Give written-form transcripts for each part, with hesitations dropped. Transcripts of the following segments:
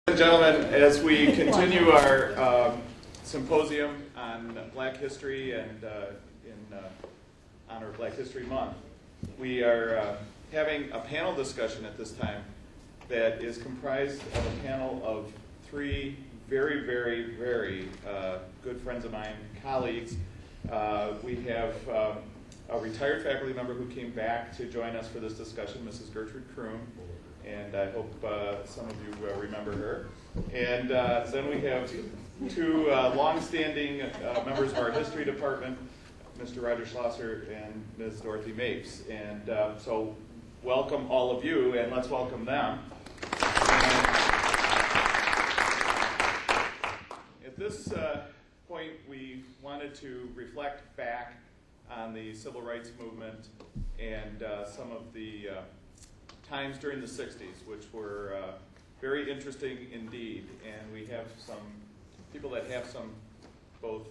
And gentlemen, as we continue our symposium on Black History and in honor of Black History Month, we are having a panel discussion at this time that is comprised of a panel of three very good friends of mine, colleagues. We have a retired faculty member who came back to join us for this discussion, Mrs. Gertrude Kroom. And I hope some of you remember her. And then we have two long-standing members of our history department, Mr. Roger Schlosser and Ms. Dorothy Mapes. And so welcome all of you, and let's welcome them. And at this point, we wanted to reflect back on the civil rights movement and some of the times during the 60s, which were very interesting indeed. And we have some people that have some both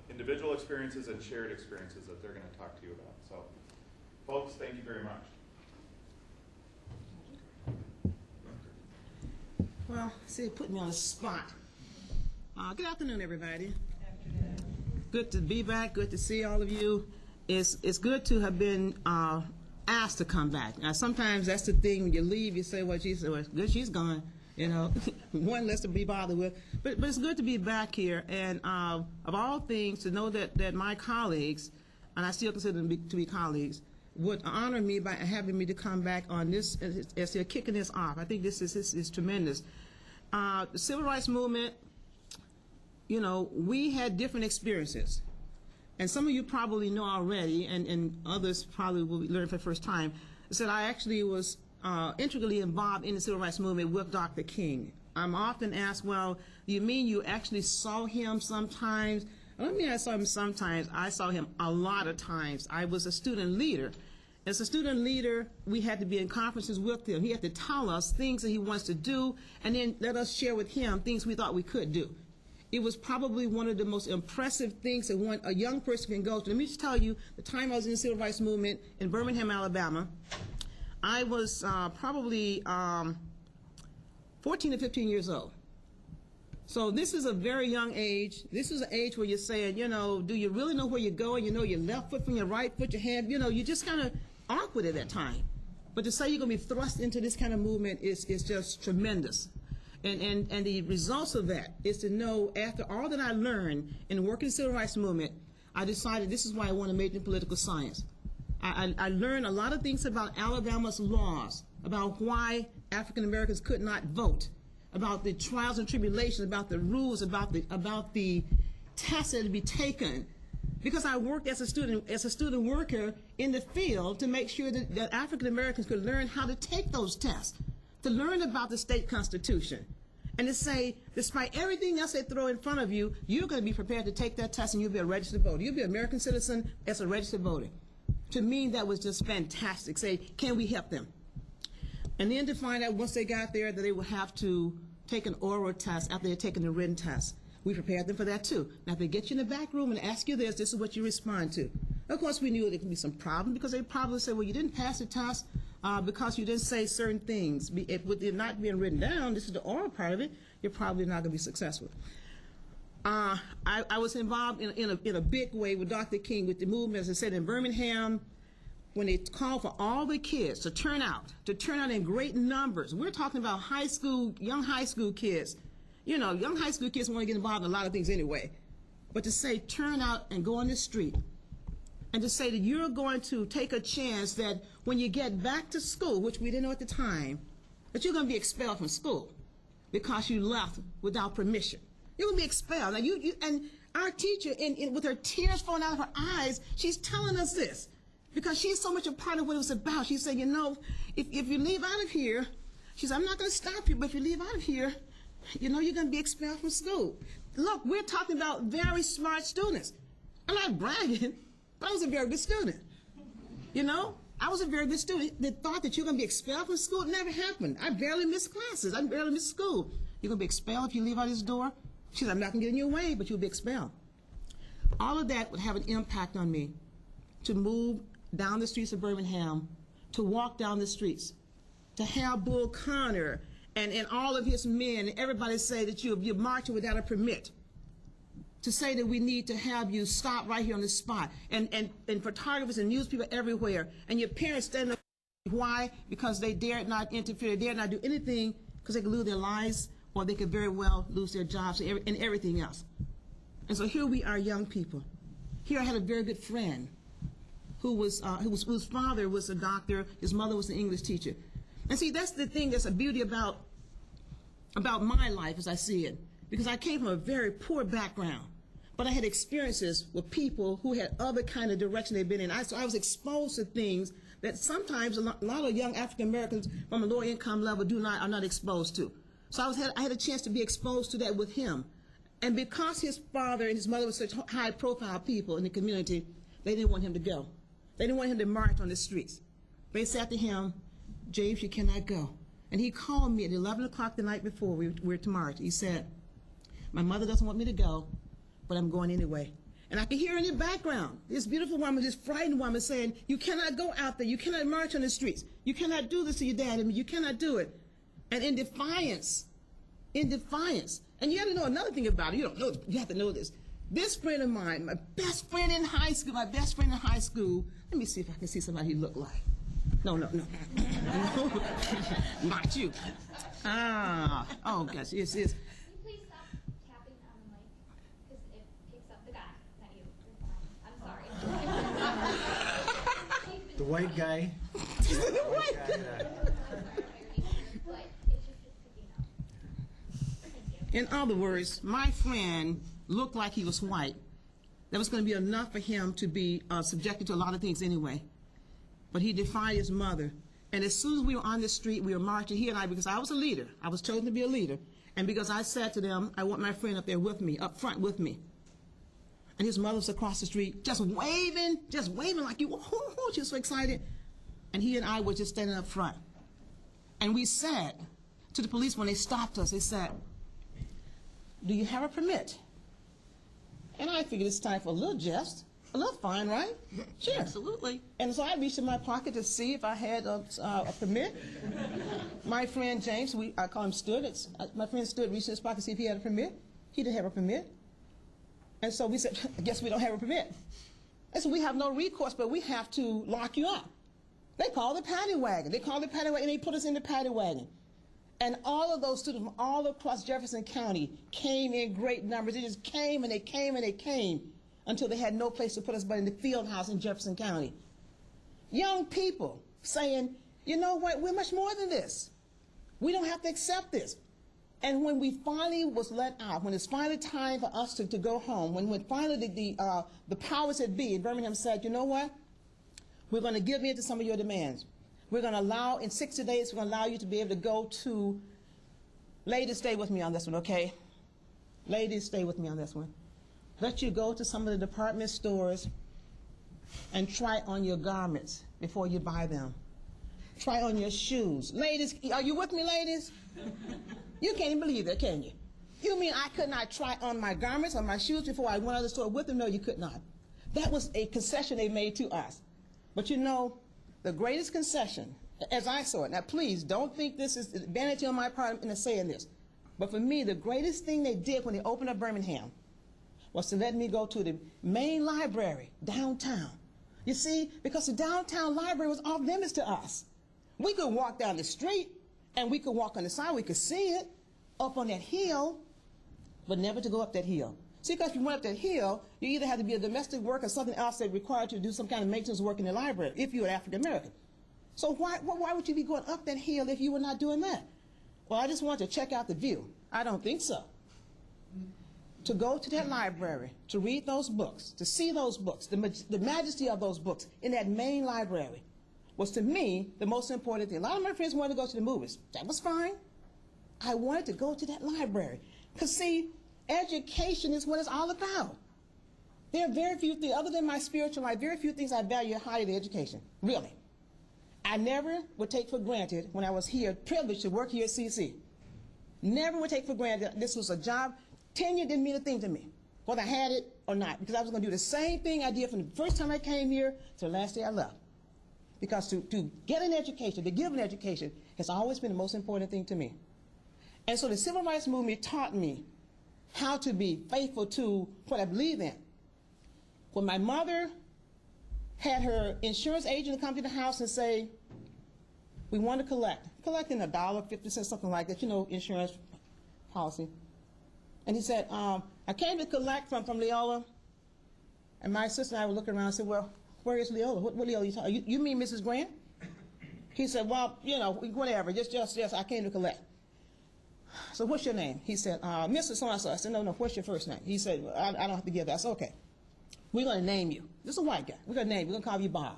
individual experiences and shared experiences that they're going to talk to you about. So, folks, thank you very much. Well, see, it put me on the spot. Good afternoon, everybody. Good to be back. Good to see all of you. It's good to have been asked to come back. Now, sometimes that's the thing when you leave, you say, well, good, she's gone, you know, one less to be bothered with. But it's good to be back here, and of all things, to know that my colleagues, and I still consider them to be colleagues, would honor me by having me to come back on this as they're kicking this off. I think this is tremendous. The civil rights movement, you know, we had different experiences. And some of you probably know already, and others probably will learn for the first time, is that I actually was integrally involved in the civil rights movement with Dr. King. I'm often asked, well, you mean you actually saw him sometimes? I don't mean I saw him sometimes. I saw him a lot of times. I was a student leader. As a student leader, we had to be in conferences with him. He had to tell us things that he wants to do, and then let us share with him things we thought we could do. It was probably one of the most impressive things that a young person can go through. Let me just tell you, the time I was in the civil rights movement in Birmingham, Alabama, I was probably 14 to 15 years old. So this is a very young age. This is an age where you're saying, you know, do you really know where you're going? You know your left foot from your right foot, your hand, you know, you're just kind of awkward at that time. But to say you're going to be thrust into this kind of movement is just tremendous. And the results of that is to know, after all that I learned in working in the civil rights movement, I decided this is why I want to major in political science. I learned a lot of things about Alabama's laws, about why African Americans could not vote, about the trials and tribulations, about the rules, about the tests that had to be taken. Because I worked as a student worker in the field to make sure that African Americans could learn how to take those tests, to learn about the state constitution, and to say, despite everything else they throw in front of you, you're going to be prepared to take that test and you'll be a registered voter. You'll be an American citizen as a registered voter. To me, that was just fantastic. Say, can we help them? And then to find out once they got there that they would have to take an oral test after they had taken the written test. We prepared them for that too. Now, if they get you in the back room and ask you this is what you respond to. Of course, we knew there could be some problem because they probably say, well, you didn't pass the test because you didn't say certain things. With it not being written down, this is the oral part of it, you're probably not going to be successful. I was involved in a big way with Dr. King, with the movement, as I said, in Birmingham, when they called for all the kids to turn out in great numbers. We're talking about young high school kids. You know, young high school kids want to get involved in a lot of things anyway. But to say turn out and go on the street, and to say that you're going to take a chance that when you get back to school, which we didn't know at the time, that you're going to be expelled from school because you left without permission. You're going to be expelled. Now, and our teacher, with her tears falling out of her eyes, she's telling us this because she's so much a part of what it was about. She said, you know, if you leave out of here, she said, I'm not going to stop you, but if you leave out of here, you know you're going to be expelled from school. Look, we're talking about very smart students. I'm not bragging, but I was a very good student. You know, I was a very good student. The thought that you're going to be expelled from school never happened. I barely missed classes. I barely missed school. You're going to be expelled if you leave out this door? She said, I'm not going to get in your way, but you'll be expelled. All of that would have an impact on me to move down the streets of Birmingham, to walk down the streets, to have Bull Connor and all of his men, and everybody say that you're marching without a permit, to say that we need to have you stop right here on the spot, and photographers and news people everywhere, and your parents stand up. Why? Because they dared not interfere, they dared not do anything, because they could lose their lives, or they could very well lose their jobs and everything else. And so here we are, young people. Here I had a very good friend whose father was a doctor, his mother was an English teacher. And see, that's the thing that's a beauty about my life as I see it, because I came from a very poor background, but I had experiences with people who had other kind of direction they've been in. So I was exposed to things that sometimes a lot of young African Americans from a lower income level are not exposed to. So I had a chance to be exposed to that with him. And because his father and his mother were such high profile people in the community, they didn't want him to go. They didn't want him to march on the streets. They said to him, "James, you cannot go." And he called me at 11 o'clock the night before we were to march. He said, "My mother doesn't want me to go, but I'm going anyway." And I could hear in the background this beautiful woman, this frightened woman saying, "You cannot go out there. You cannot march on the streets. You cannot do this to your dad. I mean, you cannot do it." And in defiance, and you have to know another thing about it. You don't know, you have to know this. This friend of mine, my best friend in high school, let me see if I can see somebody he looked like. No. No, not you. Oh gosh, yes. Can you please stop tapping on the mic? Because it picks up the guy, not you. I'm sorry. The white guy. The white guy. But it's just picking up. Thank you. In other words, my friend looked like he was white. That was going to be enough for him to be subjected to a lot of things anyway. But he defied his mother. And as soon as we were on the street, we were marching, he and I, because I was a leader. I was chosen to be a leader. And because I said to them, I want my friend up there with me, up front with me. And his mother was across the street, just waving like you, she was so excited. And he and I were just standing up front. And we said to the police when they stopped us, they said, "Do you have a permit?" And I figured it's time for a little jest, a little fun, right? Sure. Absolutely. And so I reached in my pocket to see if I had a permit. My friend James, I call him Stood. My friend Stood reached in his pocket to see if he had a permit. He didn't have a permit. And so we said, "I guess we don't have a permit." And so we have no recourse, but we have to lock you up. They called the Paddy Wagon. And they put us in the Paddy Wagon. And all of those students from all across Jefferson County came in great numbers. They just came and they came and they came until they had no place to put us but in the field house in Jefferson County. Young people saying, "You know what, we're much more than this. We don't have to accept this." And when we finally was let out, when it's finally time for us to go home, when finally the powers that be in Birmingham said, "You know what, we're going to give in to some of your demands. We're going to allow, in 60 days, we're going to allow you to be able to go to," ladies, stay with me on this one, okay? Ladies, stay with me on this one. "Let you go to some of the department stores and try on your garments before you buy them. Try on your shoes." Ladies, are you with me, ladies? You can't even believe that, can you? You mean I could not try on my garments, on my shoes before I went out of the store with them? No, you could not. That was a concession they made to us. But you know, the greatest concession, as I saw it, now please don't think this is vanity on my part in saying this, but for me, the greatest thing they did when they opened up Birmingham was to let me go to the main library downtown. You see, because the downtown library was off limits to us. We could walk down the street, and we could walk on the side, we could see it up on that hill, but never to go up that hill. See, because if you went up that hill, you either had to be a domestic worker or something else that required you to do some kind of maintenance work in the library, if you were African American. So why would you be going up that hill if you were not doing that? Well, I just wanted to check out the view. I don't think so. To go to that library, to read those books, to see those books, the majesty of those books in that main library was, to me, the most important thing. A lot of my friends wanted to go to the movies. That was fine. I wanted to go to that library. Because, see, education is what it's all about. There are very few things, other than my spiritual life, very few things I value higher than education, really. I never would take for granted, when I was here, privileged to work here at CC. Never would take for granted that this was a job. Tenure didn't mean a thing to me, whether I had it or not, because I was going to do the same thing I did from the first time I came here to the last day I left. Because to get an education, to give an education, has always been the most important thing to me. And so the civil rights movement taught me how to be faithful to what I believe in. When my mother had her insurance agent come to the house and say, we want to collecting $1.50, something like that, you know, insurance policy. And he said, I came to collect from Leola. And my sister and I were looking around and said, well, where is Leola? What Leola are you talking? You mean Mrs. Grant? He said, well, you know, whatever, just, I came to collect. So what's your name? He said, Mr. So-and-so. I said, no, what's your first name? He said, well, I don't have to give that. I said, okay. We're going to name you. This is a white guy. We're going to name you. We're going to call you Bob.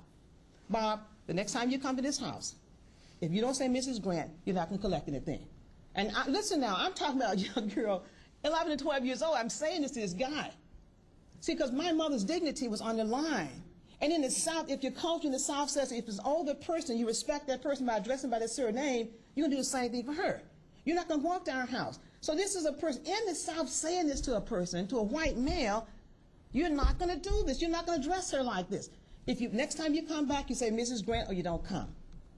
Bob, the next time you come to this house, if you don't say Mrs. Grant, you're not going to collect anything. And listen now, I'm talking about a young girl, 11 to 12 years old. I'm saying this to this guy. See, because my mother's dignity was on the line. And in the South, if your culture in the South says if it's an older person, you respect that person by addressing by their surname, you're going to do the same thing for her. You're not going to walk to our house. So this is a person in the South saying this to a person, to a white male. You're not going to do this. You're not going to address her like this. If you next time you come back, you say Mrs. Grant, or you don't come.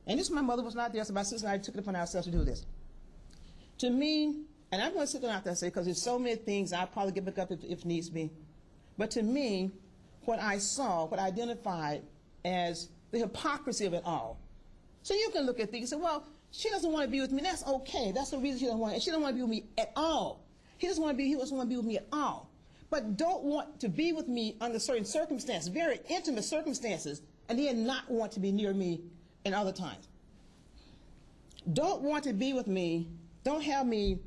And this, my mother was not there, so my sister and I took it upon ourselves to do this. To me, and I'm going to sit down out there and say, because there's so many things, I'll probably get back up if needs be. But to me, what I saw, what I identified as the hypocrisy of it all. So you can look at things and say, well, she doesn't want to be with me. That's okay. That's the reason she doesn't want to. She doesn't want to be with me at all. He doesn't want to be with me at all. But don't want to be with me under certain circumstances, very intimate circumstances, and then not want to be near me in other times. Don't want to be with me. Don't have me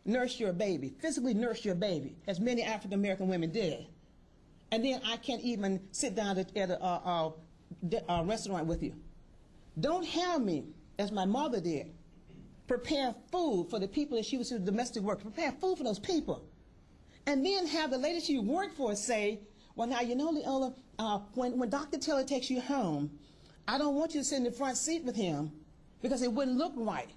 nurse your baby, physically nurse your baby, as many African American women did. And then I can't even sit down at a restaurant with you. Don't have me, as my mother did, prepare food for the people that she was doing domestic work, prepare food for those people. And then have the lady she worked for say, well, now, you know, Leola, when Dr. Taylor takes you home, I don't want you to sit in the front seat with him because it wouldn't look right.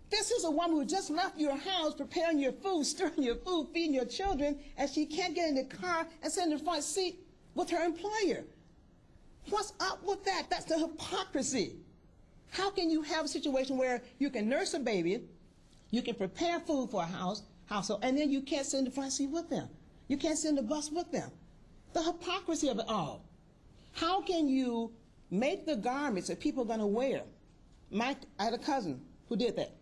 This is a woman who just left your house preparing your food, stirring your food, feeding your children, and she can't get in the car and sit in the front seat with her employer. What's up with that? That's the hypocrisy. How can you have a situation where you can nurse a baby, you can prepare food for a household, and then you can't sit in the front seat with them? You can't sit in the bus with them. The hypocrisy of it all. How can you make the garments that people are going to wear? I had a cousin who did that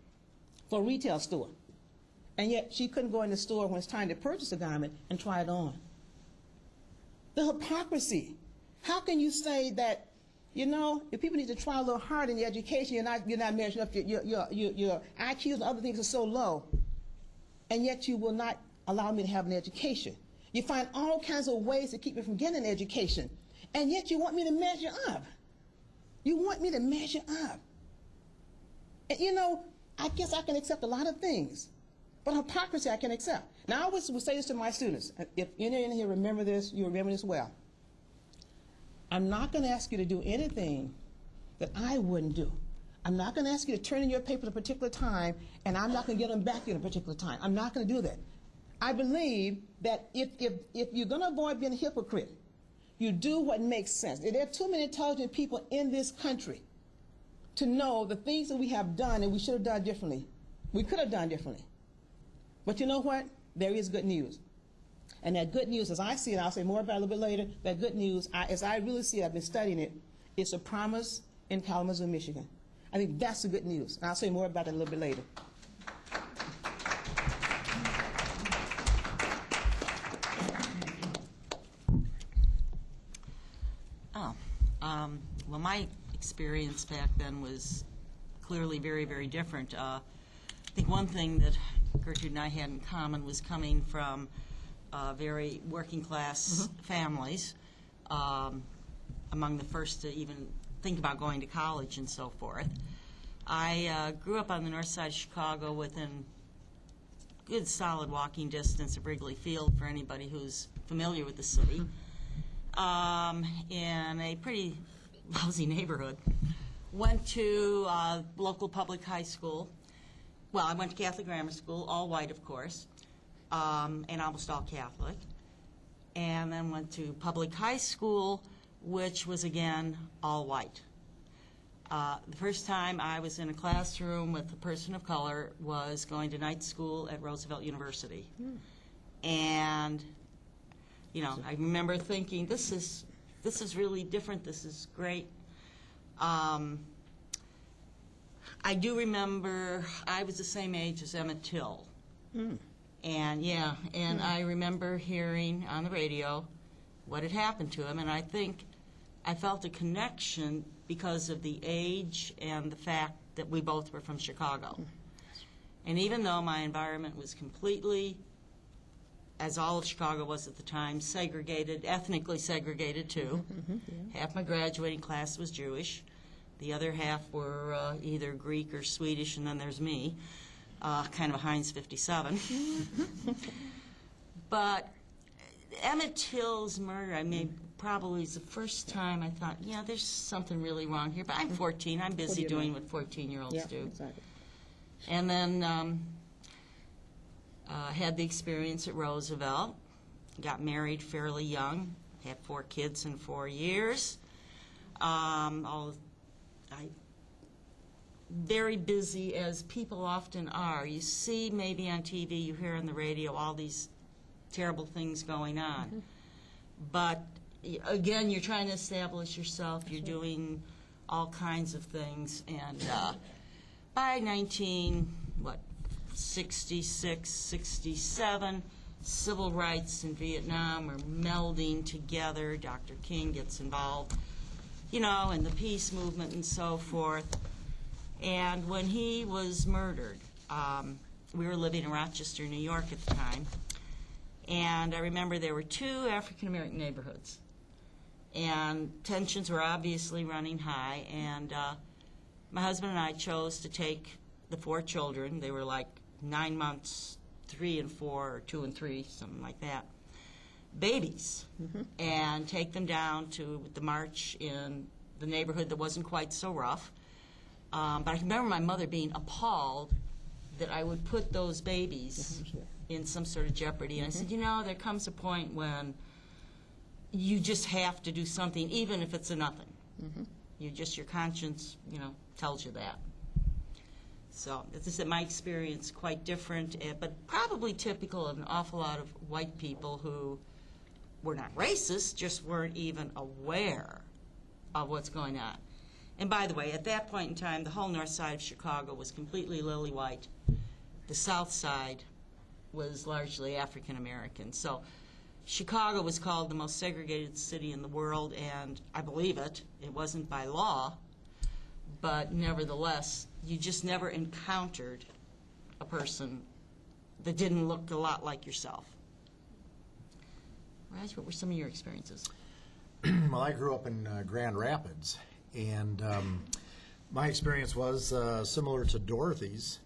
for a retail store. And yet she couldn't go in the store when it's time to purchase a garment and try it on. The hypocrisy. How can you say that, you know, if people need to try a little hard in your education, you're not measuring up, your IQs and other things are so low, and yet you will not allow me to have an education. You find all kinds of ways to keep me from getting an education, and yet you want me to measure up. You want me to measure up. And, you know, I guess I can accept a lot of things, but hypocrisy I can accept. Now, I always will say this to my students. If any in here remember this, you remember this well. I'm not going to ask you to do anything that I wouldn't do. I'm not going to ask you to turn in your paper at a particular time, and I'm not going to get them back to you at a particular time. I'm not going to do that. I believe that if you're going to avoid being a hypocrite, you do what makes sense. There are too many intelligent people in this country to know the things that we have done and we should have done differently. We could have done differently. But you know what? There is good news. And that good news, as I see it, I'll say more about it a little bit later, that good news, as I really see it, I've been studying it, it's a promise in Kalamazoo, Michigan. I think that's the good news. And I'll say more about it a little bit later. Well, my experience back then was clearly very, very different. I think one thing that Gertrude and I had in common was coming from very working class families, among the first to even think about going to college and so forth. I grew up on the north side of Chicago within good solid walking distance of Wrigley Field for anybody who's familiar with the city, in a pretty lousy neighborhood. Went to local public high school. Well, I went to Catholic grammar school, all white, of course, and almost all Catholic. And then went to public high school, which was, again, all white. The first time I was in a classroom with a person of color was going to night school at Roosevelt University. And, you know, I remember thinking, this is really different, this is great. I do remember I was the same age as Emmett Till. And yeah, and I remember hearing on the radio what had happened to him, and I think I felt a connection because of the age and the fact that we both were from Chicago. And even though my environment was completely, as all of Chicago was at the time, segregated, ethnically segregated too. Half my graduating class was Jewish. The other half were either Greek or Swedish, and then there's me, kind of a Heinz 57. But Emmett Till's murder, I mean, probably was the first time I thought, yeah, there's something really wrong here. But I'm 14. I'm busy doing what 14-year-olds do. Exactly. And then had the experience at Roosevelt. Got married fairly young. Had 4 kids in 4 years. Very busy, as people often are. You see maybe on TV, you hear on the radio all these terrible things going on. But again, you're trying to establish yourself. You're doing all kinds of things. And by 66, 67, civil rights in Vietnam are melding together. Dr. King gets involved, you know, in the peace movement and so forth. And when he was murdered, we were living in Rochester, New York at the time, and I remember there were 2 African-American neighborhoods, and tensions were obviously running high, and my husband and I chose to take the 4 children. They were like 9 months, 3 and 4, or 2 and 3, something like that, babies, and take them down to the march in the neighborhood that wasn't quite so rough. But I remember my mother being appalled that I would put those babies in some sort of jeopardy. And I said, you know, there comes a point when you just have to do something, even if it's a nothing. Your conscience, you know, tells you that. So, as I said, my experience quite different, but probably typical of an awful lot of white people who were not racist, just weren't even aware of what's going on. And by the way, at that point in time, the whole north side of Chicago was completely lily white. The south side was largely African American. So Chicago was called the most segregated city in the world, and I believe it. It wasn't by law, but nevertheless, you just never encountered a person that didn't look a lot like yourself. Raj, what were some of your experiences? Well, I grew up in Grand Rapids, and my experience was similar to Dorothy's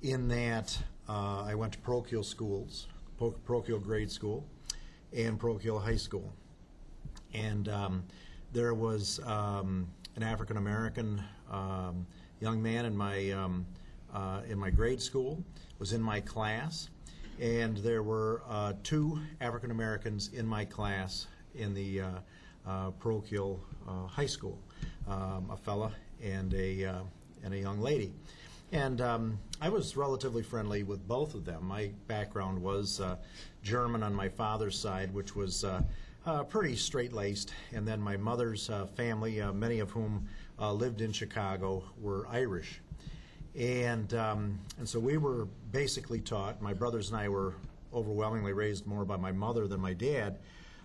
in that I went to parochial schools, parochial grade school, and parochial high school. And there was an African-American young man in my grade school, was in my class, and there were 2 African-Americans in my class in the parochial high school, a fella and a young lady. And I was relatively friendly with both of them. My background was German on my father's side, which was pretty straight-laced, and then my mother's family, many of whom lived in Chicago, were Irish. And so we were basically taught, my brothers and I were overwhelmingly raised more by my mother than my dad,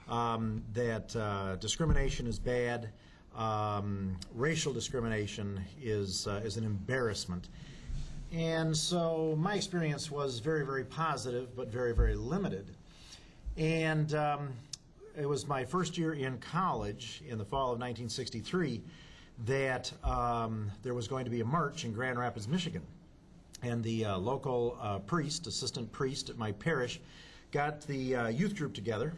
that discrimination is bad, racial discrimination is an embarrassment. And so my experience was very, very positive, but very, very limited. And it was my first year in college in the fall of 1963 that there was going to be a march in Grand Rapids, Michigan. And the local assistant priest at my parish, got the youth group together,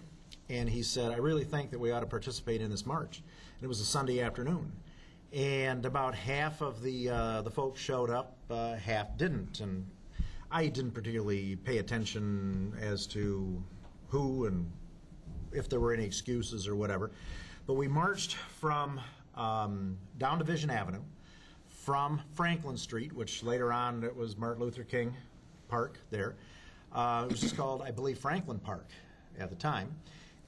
and he said, I really think that we ought to participate in this march. And it was a Sunday afternoon. And about half of the folks showed up, half didn't. And I didn't particularly pay attention as to who and if there were any excuses or whatever. But we marched from down Division Avenue from Franklin Street, which later on it was Martin Luther King Park there. It was just called, I believe, Franklin Park at the time.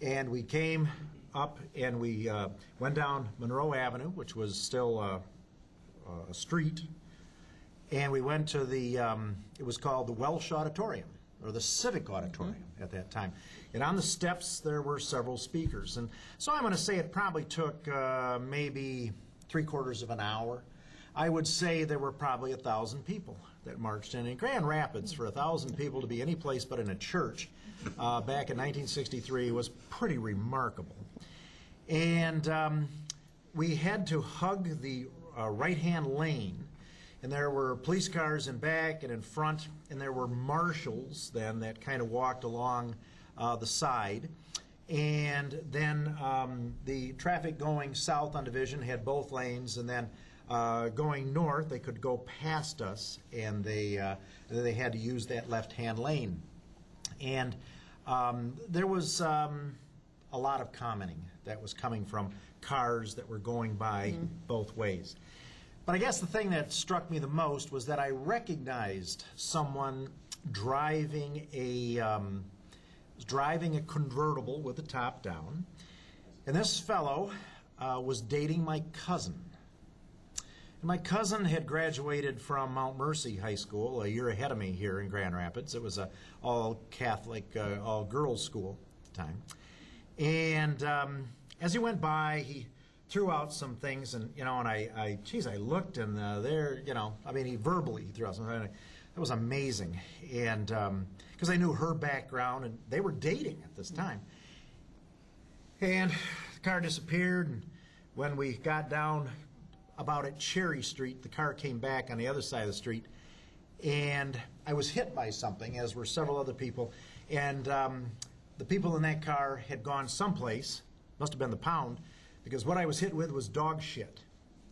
And we came up and we went down Monroe Avenue, which was still a street. And we went to the, it was called the Welsh Auditorium, or the Civic Auditorium at that time. And on the steps there were several speakers. And so I'm going to say it probably took maybe 3/4 of an hour. I would say there were probably 1,000 people that marched in. In Grand Rapids, for 1,000 people to be any place but in a church back in 1963 was pretty remarkable. And we had to hug the right-hand lane. And there were police cars in back and in front, and there were marshals then that kind of walked along the side. And then the traffic going south on Division had both lanes, and then going north, they could go past us, and they had to use that left-hand lane. And there was a lot of commenting that was coming from cars that were going by both ways. But I guess the thing that struck me the most was that I recognized someone driving a convertible with the top down, and this fellow was dating my cousin. And my cousin had graduated from Mount Mercy High School a year ahead of me here in Grand Rapids. It was a all-Catholic, all-girls school at the time. And as he went by, he threw out some things, and and I looked, and there, I mean, he verbally threw out something. It was amazing, and because I knew her background, and they were dating at this time. And the car disappeared, and when we got down about at Cherry Street, the car came back on the other side of the street, and I was hit by something, as were several other people, and the people in that car had gone someplace, must have been the pound, because what I was hit with was dog shit.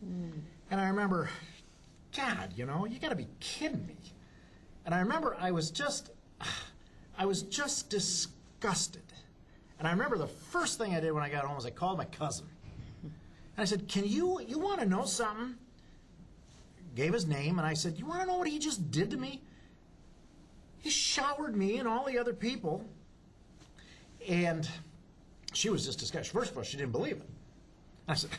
And I remember, God, you got to be kidding me. And I remember I was just disgusted. And I remember the first thing I did when I got home was I called my cousin. And I said, you want to know something? Gave his name, and I said, you want to know what he just did to me? He showered me and all the other people. And she was just disgusted. First of all, she didn't believe it. I said,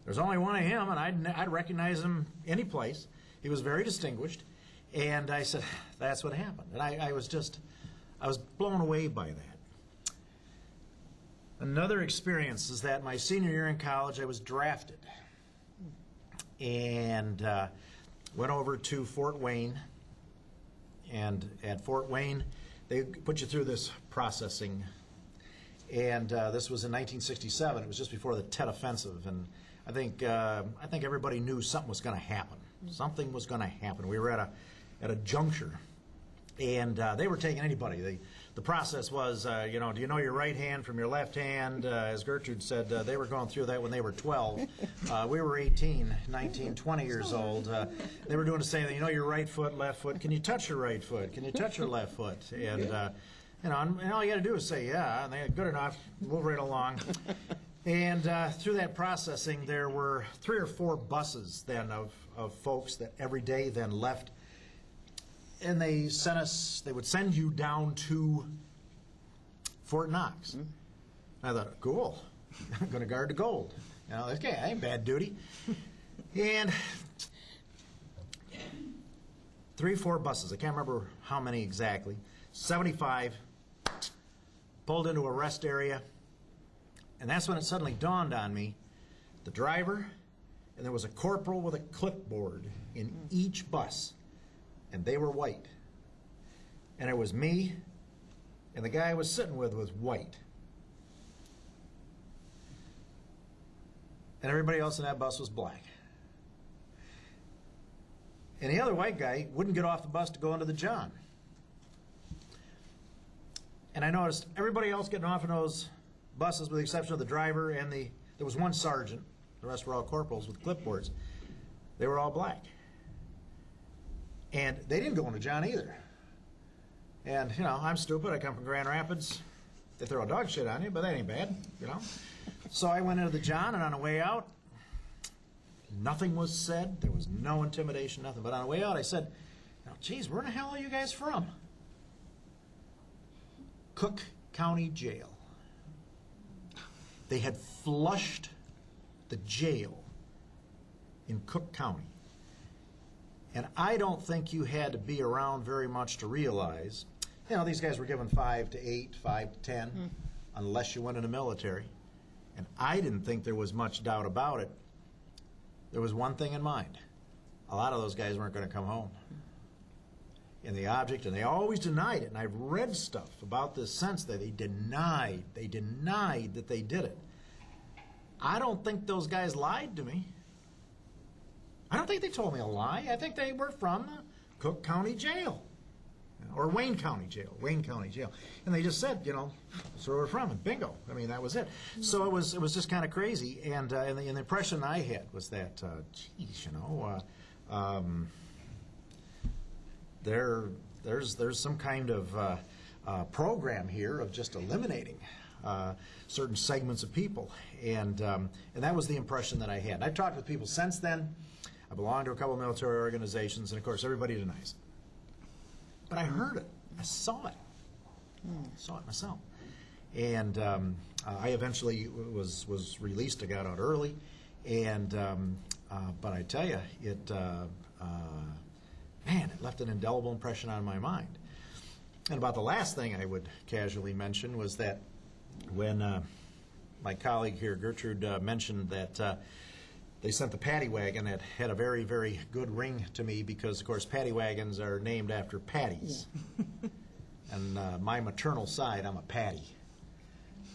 there's only one of him, and I'd recognize him any place. He was very distinguished. And I said, that's what happened. And I was blown away by that. Another experience is that my senior year in college, I was drafted. And went over to Fort Wayne. And at Fort Wayne, they put you through this processing. And this was in 1967. It was just before the Tet Offensive, and I think everybody knew something was going to happen. Something was going to happen. We were at a juncture, and they were taking anybody. The process was, do you know your right hand from your left hand? As Gertrude said, they were going through that when they were 12. We were 18, 19, 20 years old. They were doing the same thing. You know your right foot, left foot. Can you touch your right foot? Can you touch your left foot? And and all you got to do is say, yeah, and they good enough, move right along. And through that processing, there were 3 or 4 buses then of folks that every day then left. And they would send you down to Fort Knox. I thought, cool, I'm going to guard the gold. Okay, I ain't bad duty. And 3 or 4 buses, I can't remember how many exactly, 75, pulled into a rest area, and that's when it suddenly dawned on me, the driver, and there was a corporal with a clipboard in each bus, and they were white. And it was me, and the guy I was sitting with was white. And everybody else in that bus was black. And the other white guy wouldn't get off the bus to go into the John. And I noticed everybody else getting off in those buses, with the exception of the driver and there was one sergeant. The rest were all corporals with clipboards. They were all black. And they didn't go into John either. And, I'm stupid. I come from Grand Rapids. They throw dog shit on you, but that ain't bad, So I went into the John, and on the way out, Nothing was said. There was no intimidation, nothing. But on the way out, I said, now, geez, where the hell are you guys from? Cook County Jail. They had flushed the jail in Cook County. And I don't think you had to be around very much to realize, these guys were given 5 to 8, 5 to 10, unless you went in the military. And I didn't think there was much doubt about it. There was one thing in mind. A lot of those guys weren't going to come home. And the object, and they always denied it, and I've read stuff about this since that they denied that they did it. I don't think those guys lied to me. I don't think they told me a lie. I think they were from the Cook County Jail, or Wayne County Jail, and they just said, that's where we're from, and bingo. I mean, that was it. So it was just kind of crazy, and the impression I had was that, there's some kind of program here of just eliminating certain segments of people, and that was the impression that I had. And I've talked with people since then. I belong to a couple of military organizations, and of course everybody denies it. But I heard it. I saw it. I saw it myself. And I eventually was released. I got out early, and but I tell you, it left an indelible impression on my mind. And about the last thing I would casually mention was that when my colleague here, Gertrude, mentioned that they sent the Paddy Wagon, that had a very, very good ring to me because, of course, Paddy Wagons are named after Paddies. Yeah. And my maternal side, I'm a Paddy.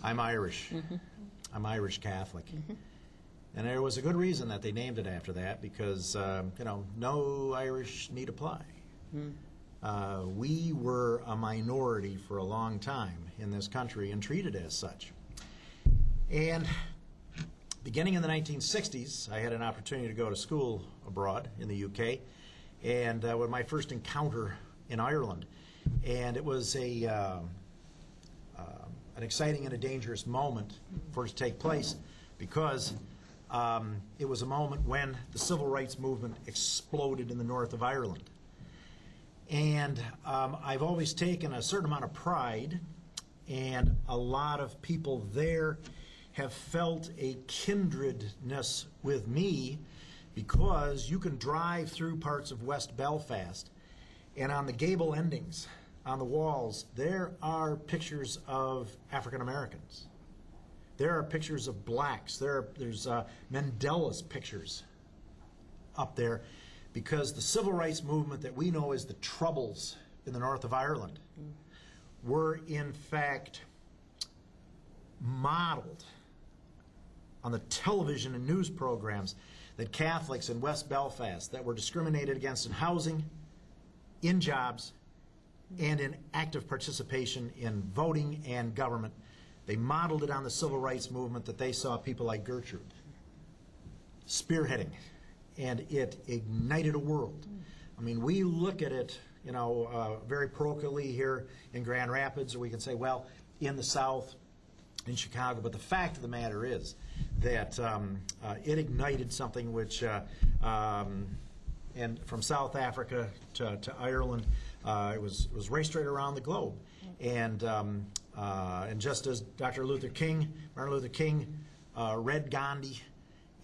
I'm Irish. I'm Irish Catholic. And there was a good reason that they named it after that because, no Irish need apply. We were a minority for a long time in this country and treated as such. And beginning in the 1960s, I had an opportunity to go to school abroad in the UK, and with my first encounter in Ireland. And it was an exciting and a dangerous moment for it to take place because it was a moment when the civil rights movement exploded in the north of Ireland. And I've always taken a certain amount of pride, and a lot of people there have felt a kindredness with me because you can drive through parts of West Belfast, and on the gable endings, on the walls, there are pictures of African Americans. There are pictures of blacks. There's Mandela's pictures up there because the civil rights movement that we know as the Troubles in the north of Ireland were in fact modeled on the television and news programs that Catholics in West Belfast that were discriminated against in housing, in jobs, and in active participation in voting and government. They modeled it on the civil rights movement that they saw people like Gertrude spearheading, and it ignited a world. I mean, we look at it, very parochially here in Grand Rapids, or we can say, well, in the South, in Chicago, but the fact of the matter is that it ignited something which, and from South Africa to Ireland, it was raced right around the globe. And just as Martin Luther King read Gandhi,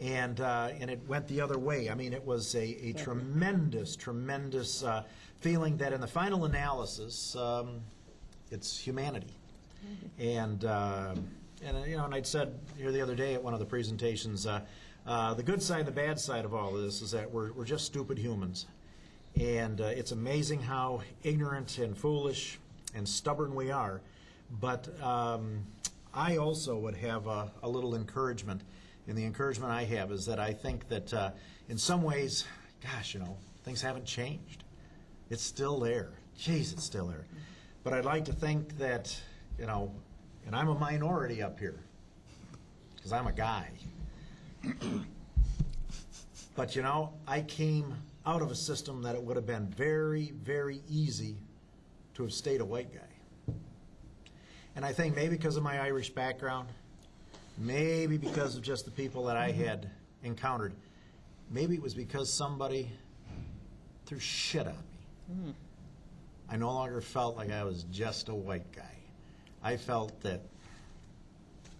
and it went the other way. I mean, it was a tremendous feeling that in the final analysis, it's humanity. And I'd said here the other day at one of the presentations, the good side and the bad side of all of this is that we're just stupid humans. And it's amazing how ignorant and foolish and stubborn we are. But I also would have a little encouragement. And the encouragement I have is that I think that in some ways, gosh, things haven't changed. It's still there. Jeez, it's still there. But I'd like to think that, and I'm a minority up here because I'm a guy. But, I came out of a system that it would have been very, very easy to have stayed a white guy. And I think maybe because of my Irish background, maybe because of just the people that I had encountered, maybe it was because somebody threw shit on me. I no longer felt like I was just a white guy. I felt that,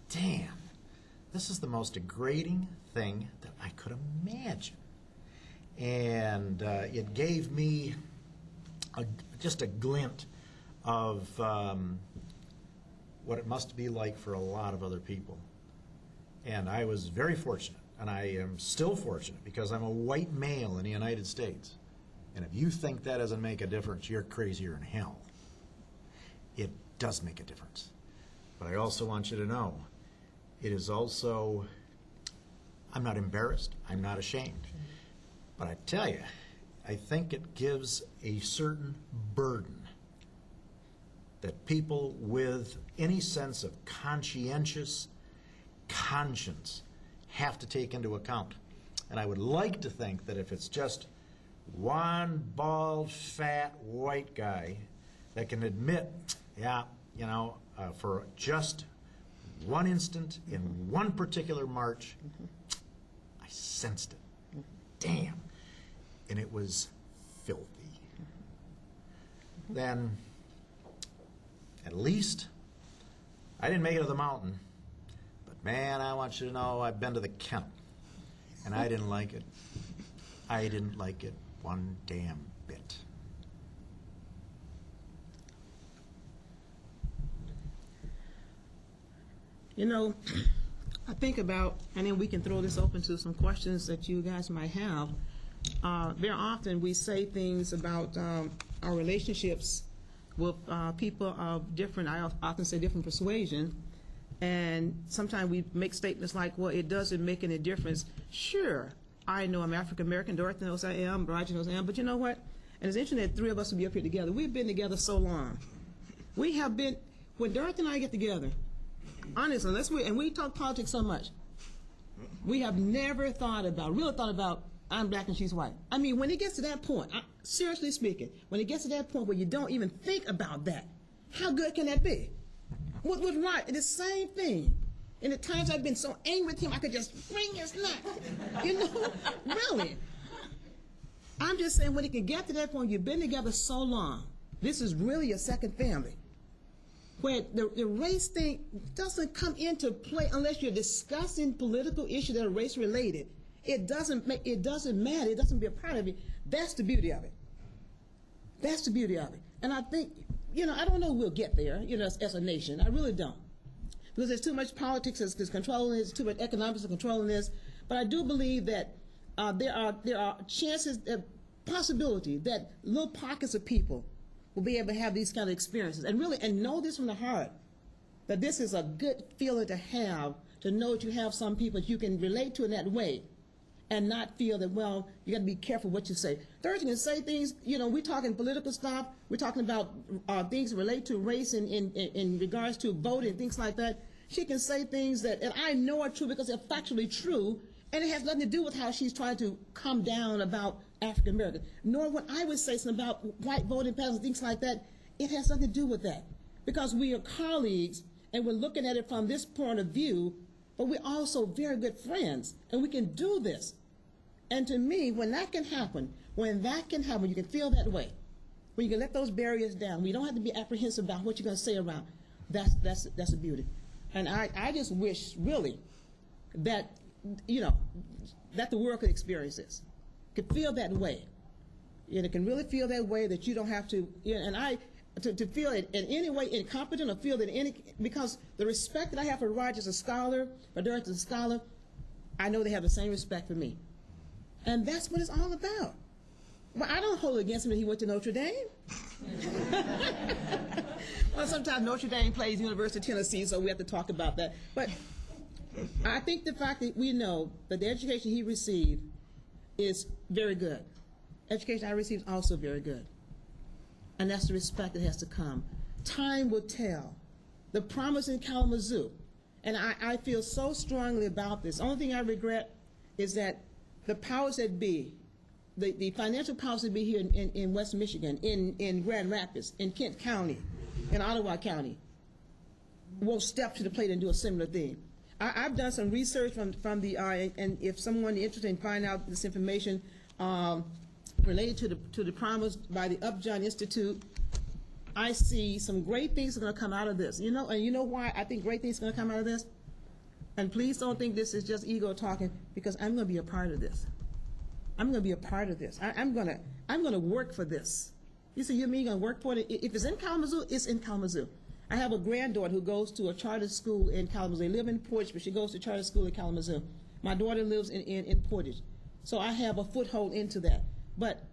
damn, this is the most degrading thing that I could imagine. And it gave me just a glint of what it must be like for a lot of other people. And I was very fortunate, and I am still fortunate, because I'm a white male in the United States. And if you think that doesn't make a difference, you're crazier than hell. It does make a difference. But I also want you to know, it is also, I'm not embarrassed, I'm not ashamed. But I tell you, I think it gives a certain burden that people with any sense of conscientious conscience have to take into account. And I would like to think that if it's just one bald, fat, white guy that can admit, yeah, you know, for just one instant in one particular march, I sensed it. Damn. And it was filthy. Then, at least, I didn't make it to the mountain, but man, I want you to know I've been to the kennel, and I didn't like it. I didn't like it one damn bit. You know, I think about, and then we can throw this open to some questions that you guys might have. Very often we say things about our relationships with people of different, I often say different persuasion, and sometimes we make statements like, well, it doesn't make any difference. Sure, I know I'm African American, Dorothy knows I am, Roger knows I am, but you know what? And it's interesting that three of us will be up here together. We've been together so long. We have been, when Dorothy and I get together, honestly, and we talk politics so much, we have never really thought about, I'm black and she's white. I mean, when it gets to that point, seriously speaking, when it gets to that point where you don't even think about that, how good can that be? What was right? And the same thing. And at times I've been so angry with him, I could just wring his neck. You know, really. I'm just saying, when it can get to that point, you've been together so long, this is really your second family, where the race thing doesn't come into play unless you're discussing political issues that are race related. It doesn't matter. It doesn't be a part of it. That's the beauty of it. That's the beauty of it. And I think, you know, I don't know if we'll get there, you know, as a nation. I really don't. Because there's too much politics that's controlling this, too much economics that's controlling this. But I do believe that there are chances, possibility that little pockets of people will be able to have these kind of experiences and really, and know this from the heart, that this is a good feeling to have, to know that you have some people that you can relate to in that way, and not feel that, well, you got to be careful what you say. Third, you can say things, you know, we're talking political stuff, we're talking about things that relate to race in regards to voting, things like that. She can say things that, and I know are true because they're factually true, and it has nothing to do with how she's trying to come down about African American. Nor when I would say something about white voting patterns and things like that, it has nothing to do with that. Because we are colleagues, and we're looking at it from this point of view, but we're also very good friends, and we can do this. And to me, when that can happen, you can feel that way, when you can let those barriers down, we don't have to be apprehensive about what you're going to say around, that's a beauty. And I just wish, really, that, you know, that the world could experience this, could feel that way. And it can really feel that way, that you don't have to, you know, and to feel it in any way incompetent, or feel that because the respect that I have for Roger as a scholar, or Dorothy as a scholar, I know they have the same respect for me. And that's what it's all about. Well, I don't hold it against him that he went to Notre Dame. Well, sometimes Notre Dame plays University of Tennessee, so we have to talk about that. But I think the fact that we know that the education he received is very good. Education I received is also very good. And that's the respect that has to come. Time will tell. The promise in Kalamazoo. And I feel so strongly about this. The only thing I regret is that the powers that be, the financial powers that be here in West Michigan, in Grand Rapids, in Kent County, in Ottawa County, won't step to the plate and do a similar thing. I've done some research from the and if someone interested in finding out this information related to the promise by the Upjohn Institute, I see some great things are going to come out of this. You know, and you know why I think great things are going to come out of this? And please don't think this is just ego talking, because I'm going to be a part of this. I'm going to be a part of this. I'm going to work for this. You say, you mean you're going to work for it? If it's in Kalamazoo, it's in Kalamazoo. I have a granddaughter who goes to a charter school in Kalamazoo. They live in Portage, but she goes to charter school in Kalamazoo. My daughter lives in Portage. So I have a foothold into that. But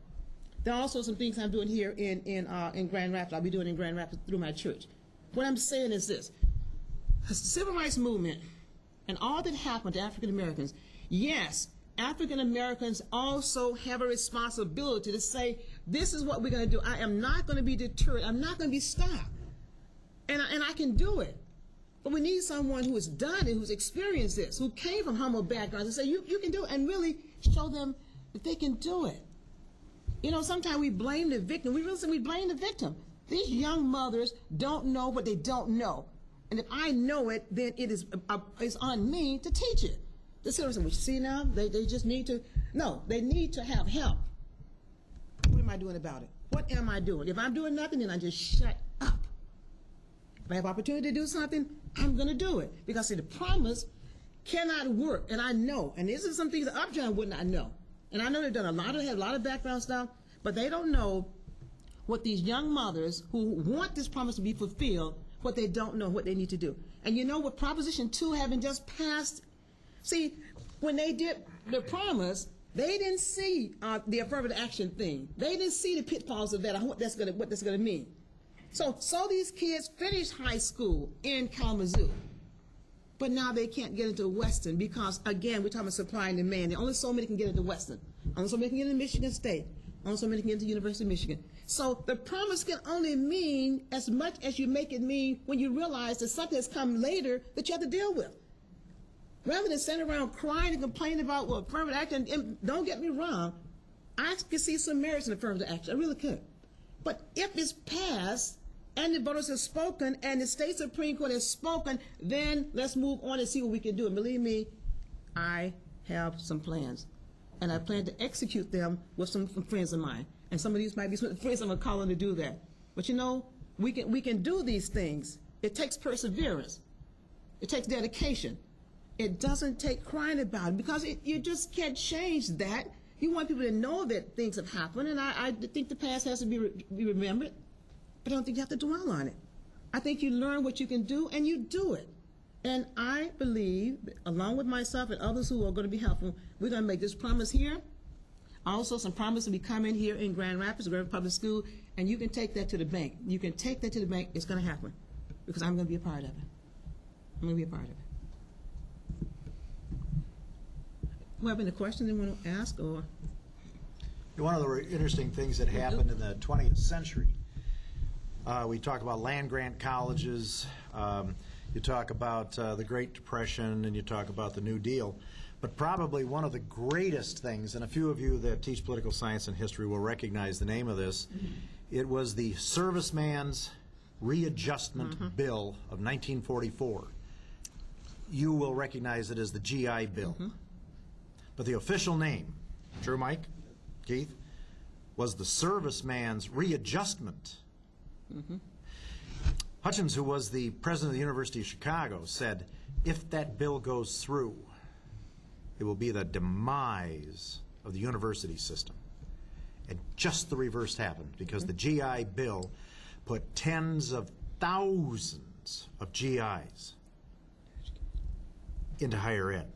there are also some things I'm doing here in Grand Rapids. I'll be doing in Grand Rapids through my church. What I'm saying is this. The civil rights movement and all that happened to African Americans, yes, African Americans also have a responsibility to say, this is what we're going to do. I am not going to be deterred. I'm not going to be stopped. And I can do it. But we need someone who has done it, who's experienced this, who came from humble backgrounds, and say, you can do it, and really show them that they can do it. You know, sometimes we blame the victim. We blame the victim. These young mothers don't know what they don't know. And if I know it, then it's on me to teach it. The citizens, we see now, they just need to, no, they need to have help. What am I doing about it? What am I doing? If I'm doing nothing, then I just shut up. If I have opportunity to do something, I'm going to do it. Because, see, the promise cannot work, and I know. And this is some things that Upjohn would not know. And I know they've done have a lot of background stuff, but they don't know what these young mothers who want this promise to be fulfilled, what they don't know, what they need to do. And you know what, Proposition 2 having just passed, see, when they did the promise, they didn't see the affirmative action thing. They didn't see the pitfalls of that, what that's going to mean. So these kids finished high school in Kalamazoo, but now they can't get into Western because, again, we're talking about supply and demand. Only so many can get into Western. Only so many can get into Michigan State. Only so many can get into University of Michigan. So the promise can only mean as much as you make it mean when you realize that something has come later that you have to deal with. Rather than sitting around crying and complaining about, well, affirmative action, and don't get me wrong, I could see some merits in affirmative action. I really could. But if it's passed, and the voters have spoken, and the state Supreme Court has spoken, then let's move on and see what we can do. And believe me, I have some plans. And I plan to execute them with some friends of mine. And some of these might be some friends I'm going to call on to do that. But you know, we can do these things. It takes perseverance. It takes dedication. It doesn't take crying about it, because you just can't change that. You want people to know that things have happened, and I think the past has to be remembered. But I don't think you have to dwell on it. I think you learn what you can do, and you do it. And I believe, along with myself and others who are going to be helpful, we're going to make this promise here. Also, some promise will be coming here in Grand Rapids, Grand Rapids Public School, and you can take that to the bank. You can take that to the bank. It's going to happen, because I'm going to be a part of it. I'm going to be a part of it. Do you have any questions you want to ask? Or One of the interesting things that happened in the 20th century, we talk about land-grant colleges, you talk about the Great Depression, and you talk about the New Deal. But probably one of the greatest things, and a few of you that teach political science and history will recognize the name of this, it was the Serviceman's Readjustment Bill of 1944. You will recognize it as the GI Bill. But the official name, true, Mike, Keith, was the Serviceman's Readjustment. Hutchins, who was the president of the University of Chicago, said, if that bill goes through, it will be the demise of the university system. And just the reverse happened, because the GI Bill put tens of thousands of GIs into higher ed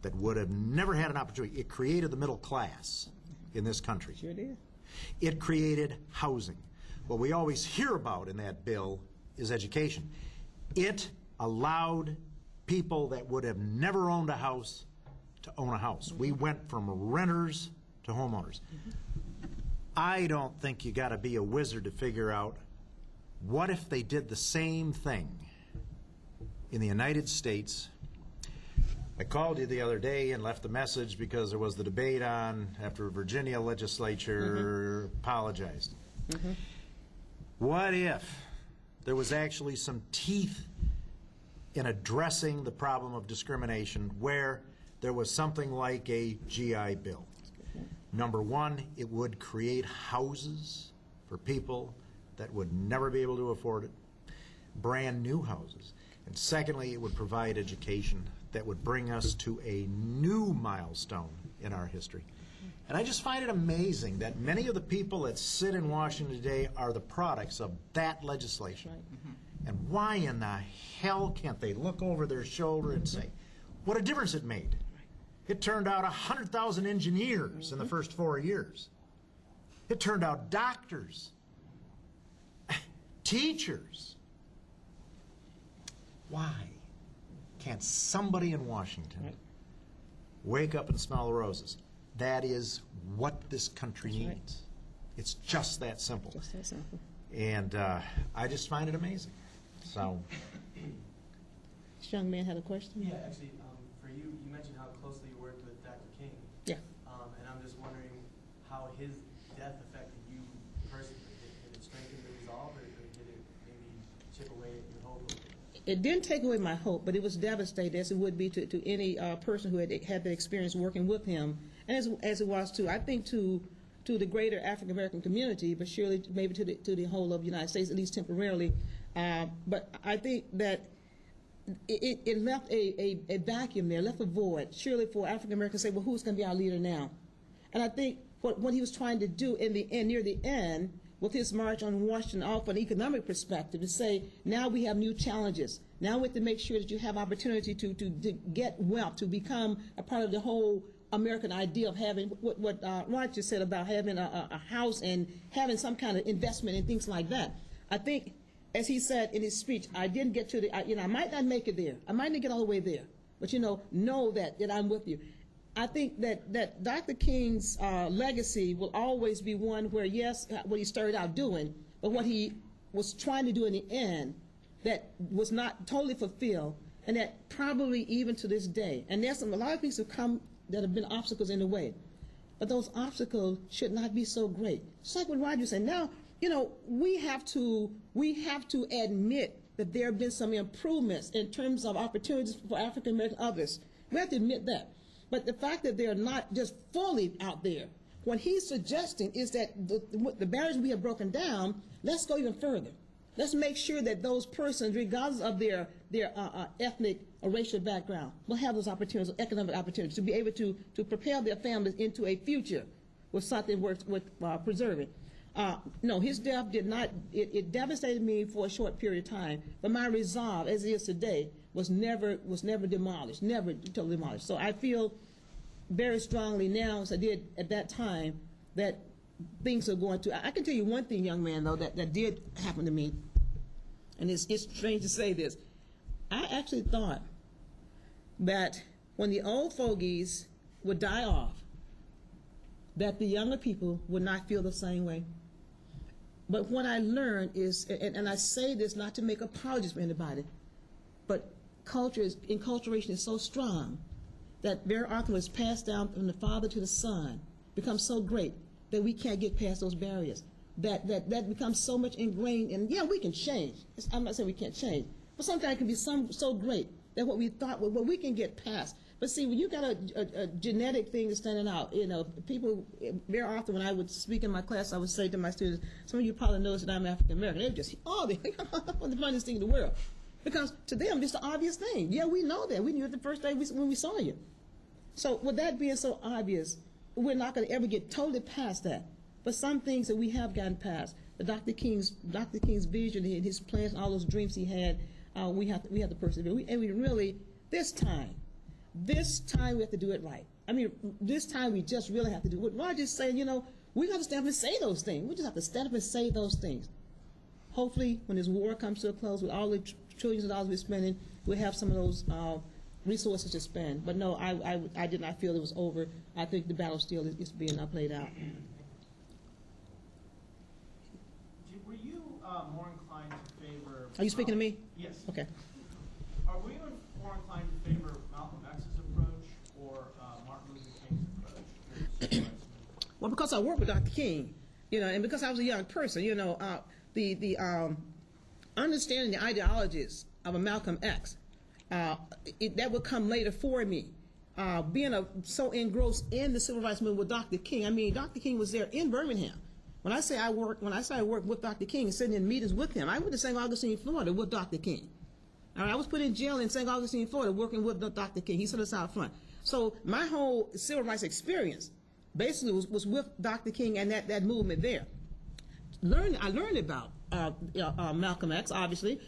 that would have never had an opportunity. It created the middle class in this country. sure did. It created housing. What we always hear about in that bill is education. It allowed people that would have never owned a house to own a house. We went from renters to homeowners. I don't think you got to be a wizard to figure out, what if they did the same thing in the United States? I called you the other day and left a message because there was the debate on after Virginia legislature apologized. What if there was actually some teeth in addressing the problem of discrimination where there was something like a GI Bill. Number one, it would create houses for people that would never be able to afford it, brand new houses. And secondly, it would provide education that would bring us to a new milestone in our history. And I just find it amazing that many of the people that sit in Washington today are the products of that legislation. And why in the hell can't they look over their shoulder and say, what a difference it made? It turned out 100,000 engineers in the first 4 years. It turned out doctors, teachers. Why can't somebody in Washington wake up and smell the roses? That is what this country needs. It's just that simple. Just that simple. And I just find it amazing. So, This young man had a question? Yeah, actually, for you, you mentioned how closely you worked with Dr. King. Yeah. And I'm just wondering how his death affected you personally. Did it strengthen your resolve, or did it maybe chip away at your hope? It didn't take away my hope, but it was devastating, as it would be to any person who had the experience working with him, and as it was to, I think, to the greater African American community, but surely maybe to the whole of the United States, at least temporarily. But I think that it left a vacuum there, left a void, surely for African Americans to say, well, who's going to be our leader now? And I think what he was trying to do in the end, near the end, with his march on Washington, off an economic perspective, to say, now we have new challenges. Now we have to make sure that you have opportunity to get wealth, to become a part of the whole American idea of having what Rod just said about having a house and having some kind of investment and things like that. I think, as he said in his speech, I didn't get to I might not make it there. I might not get all the way there. But, know that I'm with you. I think that Dr. King's legacy will always be one where, yes, what he started out doing, but what he was trying to do in the end that was not totally fulfilled, and that probably even to this day, and there's a lot of things that have been obstacles in the way, but those obstacles should not be so great. Just like what Roger said, now, we have to admit that there have been some improvements in terms of opportunities for African American others. We have to admit that. But the fact that they're not just fully out there, what he's suggesting is that the barriers we have broken down, let's go even further. Let's make sure that those persons, regardless of their ethnic or racial background, will have those opportunities, economic opportunities, to be able to propel their families into a future with something worth preserving. No, his death did not, it devastated me for a short period of time, but my resolve, as it is today, was never demolished, never totally demolished. So I feel very strongly now, as I did at that time, that things are going to, I can tell you one thing, young man, though, that did happen to me, and it's strange to say this. I actually thought that when the old fogies would die off, that the younger people would not feel the same way. But what I learned is, and I say this not to make apologies for anybody, but enculturation is so strong that very often it's passed down from the father to the son, becomes so great that we can't get past those barriers. That becomes so much ingrained, and yeah, we can change. I'm not saying we can't change, but sometimes it can be so great that what we thought, what we can get past. But see, when you got a genetic thing that's standing out, people, very often when I would speak in my class, I would say to my students, some of you probably notice that I'm African American. They would just, the funniest thing in the world. Because to them, it's the obvious thing. Yeah, we know that. We knew it the first day when we saw you. So with that being so obvious, we're not going to ever get totally past that. But some things that we have gotten past, Dr. King's vision, his plans, all those dreams he had, we have to persevere. And we really, this time we have to do it right. I mean, this time we just really have to do what Roger's saying. We got to stand up and say those things. We just have to stand up and say those things. Hopefully, when this war comes to a close, with all the trillions of dollars we're spending, we'll have some of those resources to spend. But no, I did not feel it was over. I think the battle still is being played out. Were you more inclined to favor... Are you speaking to me? Yes. Okay. Were you more inclined to favor Malcolm X's approach or Martin Luther King's approach? Well, because I worked with Dr. King, and because I was a young person, the understanding the ideologies of a Malcolm X that would come later for me. Being so engrossed in the civil rights movement with Dr. King. I mean, Dr. King was there in Birmingham. When I started working with Dr. King and sitting in meetings with him, I went to St. Augustine, Florida with Dr. King. All right, I was put in jail in St. Augustine, Florida, working with Dr. King. He set us out front. So my whole civil rights experience basically was with Dr. King and that movement there. I learned about Malcolm X, obviously.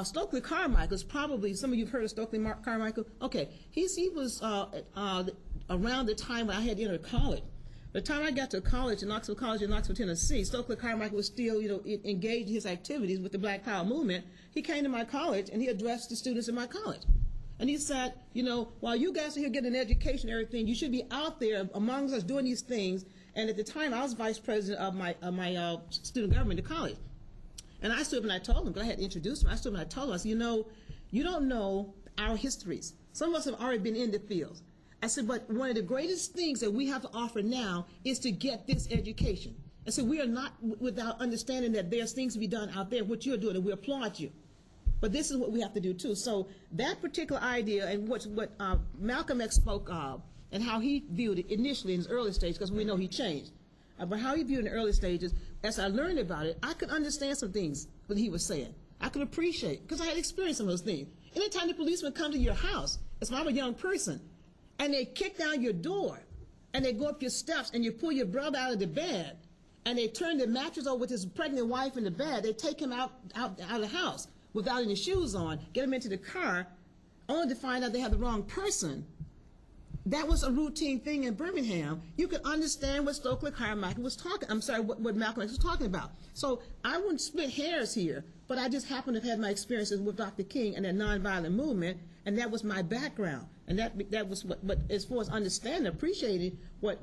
Stokely Carmichael is probably, some of you have heard of Stokely Carmichael. Okay, he was around the time when I had entered college. By the time I got to college, in Knoxville College in Knoxville, Tennessee, Stokely Carmichael was still, engaged in his activities with the Black Power movement. He came to my college and he addressed the students in my college. And he said, while you guys are here getting an education and everything, you should be out there amongst us doing these things. And at the time, I was vice president of my student government at college. And I stood up and I told him, because I had to introduce him, I stood up and I told him, I said, you don't know our histories. Some of us have already been in the fields. I said, but one of the greatest things that we have to offer now is to get this education. I said, we are not without understanding that there's things to be done out there, what you're doing, and we applaud you. But this is what we have to do too. So that particular idea and what Malcolm X spoke of and how he viewed it initially in his early stage, because we know he changed. But how he viewed it in the early stages, as I learned about it, I could understand some things that he was saying. I could appreciate, because I had experienced some of those things. Anytime the policemen come to your house, as I'm a young person, and they kick down your door, and they go up your steps, and you pull your brother out of the bed, and they turn the mattress over with his pregnant wife in the bed, they take him out of the house without any shoes on, get him into the car, only to find out they had the wrong person. That was a routine thing in Birmingham. You could understand what Stokely Carmichael was talking, what Malcolm X was talking about. So I wouldn't split hairs here, but I just happen to have had my experiences with Dr. King and that nonviolent movement, and that was my background. And that was what, but as far as understanding, appreciating what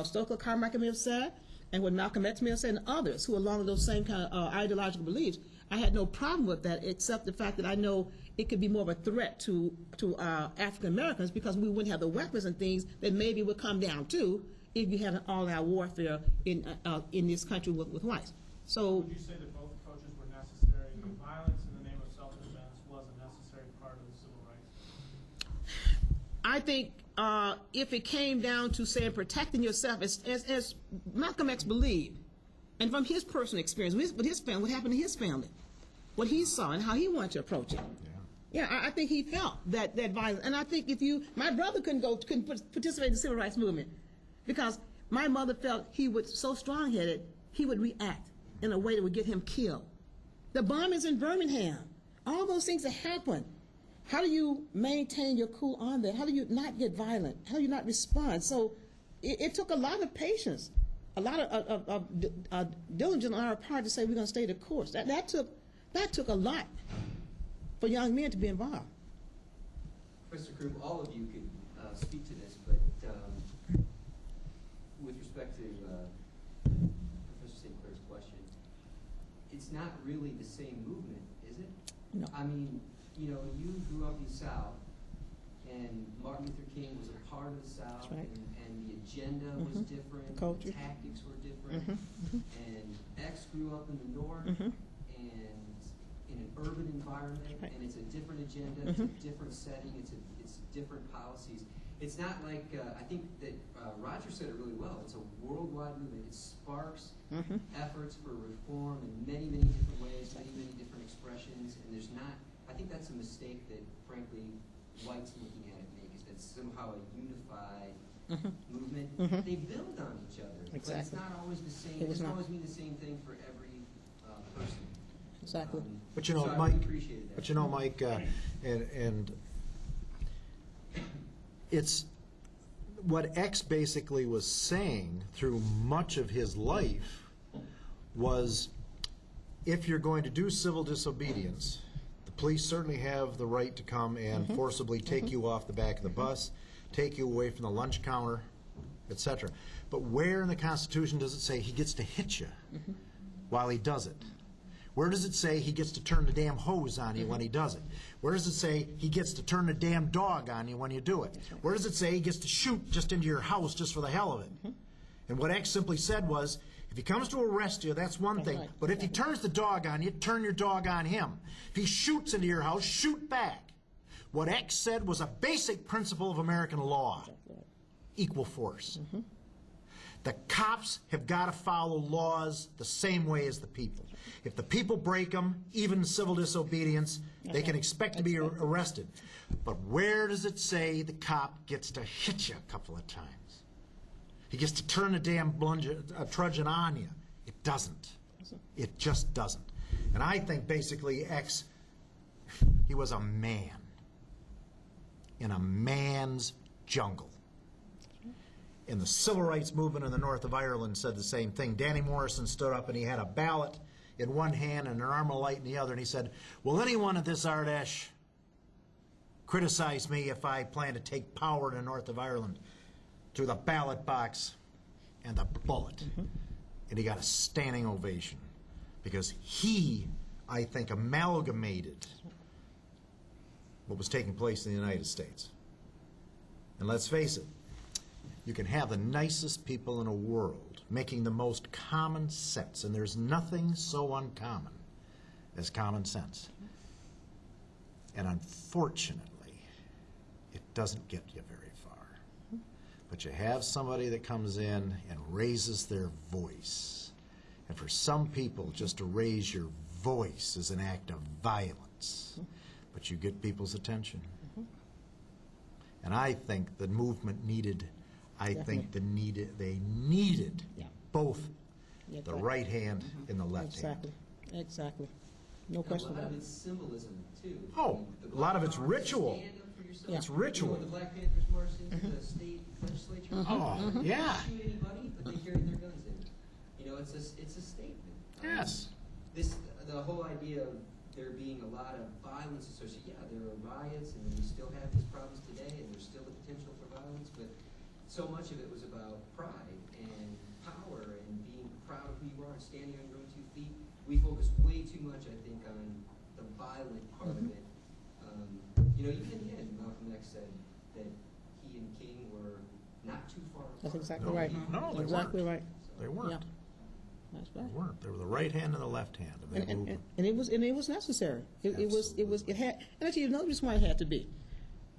Stokely Carmichael may have said, and what Malcolm X may have said, and others who along those same kind of ideological beliefs, I had no problem with that, except the fact that I know it could be more of a threat to African Americans, because we wouldn't have the weapons and things that maybe would come down to if you had an all-out warfare in this country with whites. So, would you say that both approaches were necessary? The violence in the name of self-defense was a necessary part of the civil rights? I think if it came down to saying protecting yourself, as Malcolm X believed, and from his personal experience with his family, what happened to his family, what he saw and how he wanted to approach it. Yeah, I think he felt that violence. And I think my brother couldn't participate in the civil rights movement, because my mother felt he was so strong-headed, he would react in a way that would get him killed. The bombings in Birmingham, all those things that happened. How do you maintain your cool on that? How do you not get violent? How do you not respond? So it took a lot of patience, a lot of diligence on our part to say we're going to stay the course. That took a lot for young men to be involved. Mr. Krupp, all of you could speak to this, but with respect to Professor St. Clair's question, it's not really the same movement, is it? No. I mean, you grew up in the South, and Martin Luther King was a part of the South, That's right. and the agenda was different, Culture. the tactics were different, and X grew up in the North, and in an urban environment, Right. and it's a different agenda, it's a different setting, it's different policies. It's not like, I think that Roger said it really well, it's a worldwide movement. It sparks efforts for reform in many, many different ways, many, many different expressions, and there's not, I think that's a mistake that, frankly, whites looking at it make, is that somehow a unified movement. They build on each other, but it's Exactly. not always the same. It It was doesn't not. always mean the same thing for every person. Exactly. But so I Mike, really appreciated that. Mike, and it's what X basically was saying through much of his life was, if you're going to do civil disobedience, the police certainly have the right to come and forcibly take you off the back of the bus, take you away from the lunch counter, etc. But where in the Constitution does it say he gets to hit you while he does it? Where does it say he gets to turn the damn hose on you when he does it? Where does it say he gets to turn the damn dog on you when you do it? Where does it say he gets to shoot just into your house just for the hell of it? And what X simply said was, if he comes to arrest you, that's one thing. But if he turns the dog on you, turn your dog on him. If he shoots into your house, shoot back. what X said was a basic principle of American law: equal force. The cops have got to follow laws the same way as the people. If the people break them, even civil disobedience, they can expect to be arrested. But where does it say the cop gets to hit you a couple of times? He gets to turn the damn trudgeon on you. It doesn't. It just doesn't. And I think basically X, he was a man in a man's jungle. And the civil rights movement in the north of Ireland said the same thing. Danny Morrison stood up and he had a ballot in one hand and an arm of light in the other, and he said, will anyone at this Ardèche criticize me if I plan to take power in the north of Ireland through the ballot box and the bullet? And he got a standing ovation because he, I think, amalgamated what was taking place in the United States. And let's face it, you can have the nicest people in the world making the most common sense, and there's nothing so uncommon as common sense. And unfortunately, it doesn't get you very far. But you have somebody that comes in and raises their voice. And for some people, just to raise your voice is an act of violence. But you get people's attention. And I think the movement needed, they needed both the right hand and the left hand. Exactly. No And question a lot about of it. it's symbolism, too. Oh, The a lot of it's Black Power, ritual. Stand up for yourself. Yeah. It's ritual. You know, when the Black Panthers marched into the state legislature. Oh, They yeah. didn't shoot anybody, but they carried their guns in. You know, it's a statement. Yes. The whole idea of there being a lot of violence associated. Yeah, there are riots, and we still have these problems today, and there's still the potential for violence. But so much of it was about pride and power and being proud of who you are and standing on your own 2 feet. We focus way too much, I think, on the violent part of it. You know, even in the end, Malcolm X said that he and King were not too far apart. That's exactly No, right. no, they exactly weren't. right. They weren't. Yeah. That's right. They weren't. They were the right hand and the left hand of that movement. And it was necessary. It had, and actually another reason why it had to be,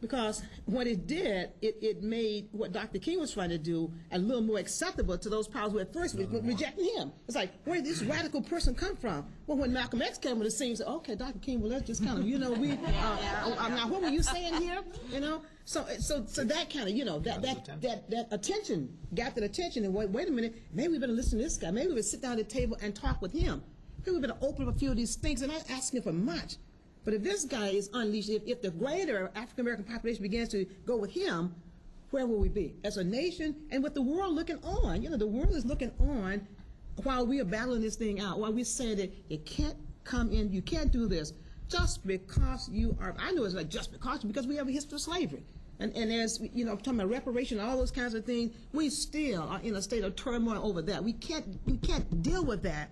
because what it did, it made what Dr. King was trying to do a little more acceptable to those powers who at first were rejecting him. It's like, where did this radical person come from? Well, when Malcolm X came on the scene, said, okay, Dr. King, well, let's just kind of, now what were you saying here? You know, so that kind of, that attention got that attention, and wait a minute, maybe we better listen to this guy. Maybe we better sit down at the table and talk with him. Maybe we better open up a few of these things, and not asking for much. But if this guy is unleashed, if the greater African-American population begins to go with him, where will we be as a nation and with the world looking on? The world is looking on while we are battling this thing out, while we say that you can't come in, you can't do this just because you are, I know it's like just because we have a history of slavery. And as, talking about reparation, all those kinds of things, we still are in a state of turmoil over that. We can't deal with that.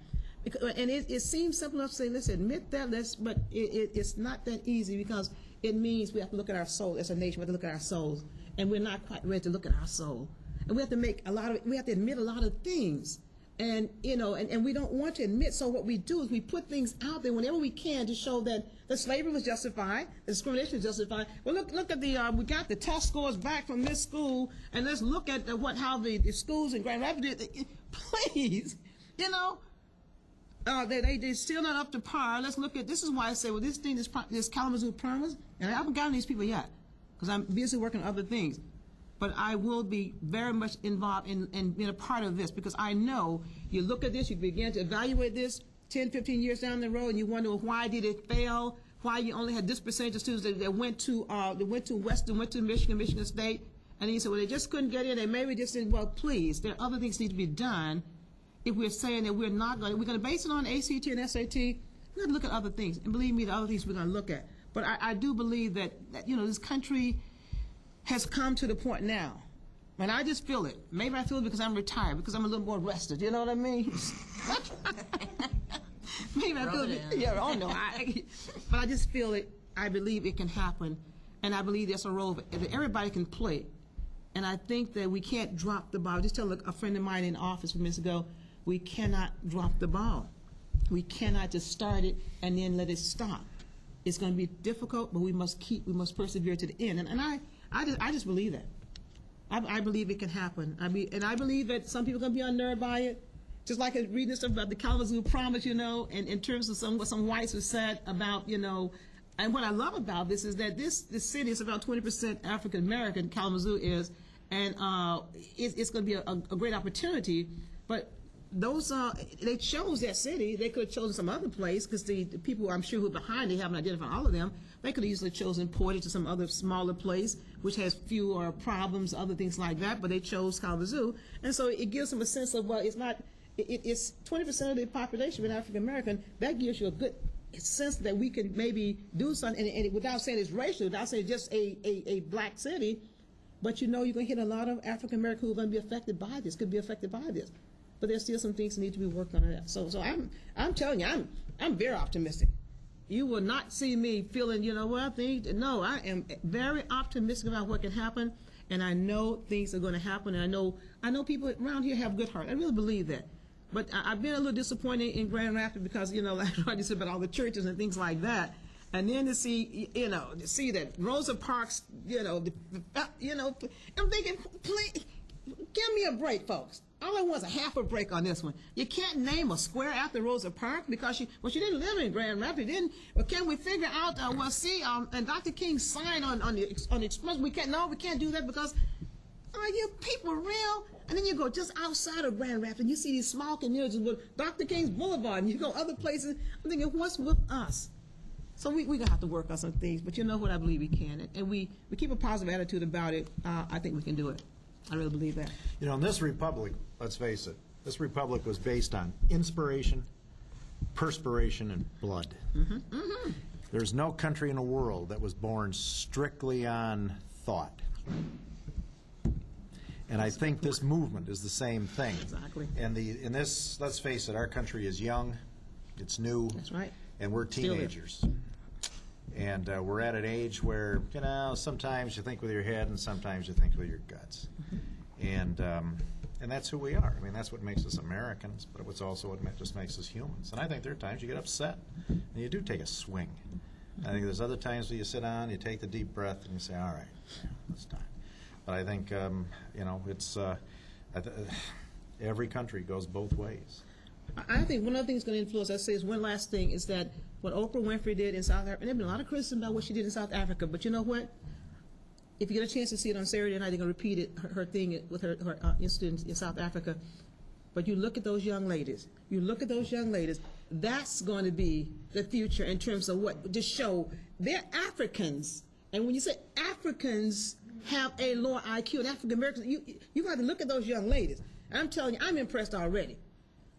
And it seems simple enough to say, let's admit that, but it's not that easy, because it means we have to look at our soul as a nation. We have to look at our souls, and we're not quite ready to look at our soul. And we have to admit a lot of things, and and we don't want to admit. So what we do is we put things out there whenever we can to show that the slavery was justified, the discrimination was justified. Well, look at we got the test scores back from this school, and let's look at how the schools in Grand Rapids did. Please, they're still not up to par. Let's look at, this is why I say, well, this Kalamazoo premise, and I haven't gotten these people yet, because I'm busy working on other things. But I will be very much involved in being a part of this, because I know you look at this, you begin to evaluate this 10, 15 years down the road, and you wonder, well, why did it fail? Why you only had this percentage of students that went to Western, went to Michigan State, and then you said, well, they just couldn't get in. They maybe just said, well, please, there are other things that need to be done. If we're saying that we're going to base it on ACT and SAT, we're going to look at other things. And believe me, the other things we're going to look at. But I do believe that this country has come to the point now, and I just feel it. Maybe I feel it because I'm retired, because I'm a little more rested. You know what I mean? Maybe I feel it. Yeah, oh no. But I just feel it. I believe it can happen, and I believe there's a role that everybody can play. And I think that we can't drop the ball. Just tell a friend of mine in the office a few minutes ago, we cannot drop the ball. We cannot just start it and then let it stop. It's going to be difficult, but we must persevere to the end. And I just believe that. I believe it can happen. And I believe that some people are going to be unnerved by it. Just like reading stuff about the Kalamazoo Promise, and in terms of what some whites have said about, and what I love about this is that this city is about 20% African American, Kalamazoo is, and it's going to be a great opportunity. But those they chose that city. They could have chosen some other place because the people I'm sure who are behind, they haven't identified all of them. They could have easily chosen Portage or some other smaller place which has fewer problems, other things like that. But they chose Kalamazoo, and so it gives them a sense of, well, it's not. It's 20% of the population being African American. That gives you a good sense that we can maybe do something, and without saying it's racial, without saying just a black city. But you're going to hit a lot of African Americans who are going to be affected by this. Could be affected by this. But there's still some things that need to be worked on that. So I'm telling you, I'm very optimistic. You will not see me feeling, no, I am very optimistic about what can happen, and I know things are going to happen, and I know people around here have good heart. I really believe that. But I've been a little disappointed in Grand Rapids because, like I just said about all the churches and things like that. And then to see, that Rosa Parks, I'm thinking, please, give me a break, folks. All I want is a half a break on this one. You can't name a square after Rosa Parks because she didn't live in Grand Rapids. Well, can we figure out? And Dr. King signed on the express. We can't do that because are you people real? And then you go just outside of Grand Rapids and you see these small communities with Dr. King's Boulevard, and you go other places. I'm thinking, what's with us? So we're going to have to work on some things, but you know what? I believe we can. And we keep a positive attitude about it. I think we can do it. I really believe that. In this republic, let's face it, this republic was based on inspiration, perspiration, and blood. Mm-hmm. Mm-hmm. There's no country in the world that was born strictly on thought. And I think this movement is the same thing. Exactly. And in this, let's face it, our country is young, it's new. That's right. And we're teenagers. And we're at an age where, sometimes you think with your head and sometimes you think with your guts. Mm-hmm. And that's who we are. I mean, that's what makes us Americans, but it's also what just makes us humans. And I think there are times you get upset and you do take a swing. I think there's other times where you sit down, you take the deep breath, and you say, all right, it's time. But I think, it's every country goes both ways. I think one other thing that's going to influence, I say, is one last thing, is that what Oprah Winfrey did in South Africa, and there's been a lot of criticism about what she did in South Africa, but you know what? If you get a chance to see it on Saturday night, they're going to repeat it, her thing with her incident in South Africa. But you look at those young ladies. That's going to be the future in terms of what, to show they're Africans. And when you say Africans have a lower IQ than African Americans, you got to look at those young ladies. And I'm telling you, I'm impressed already.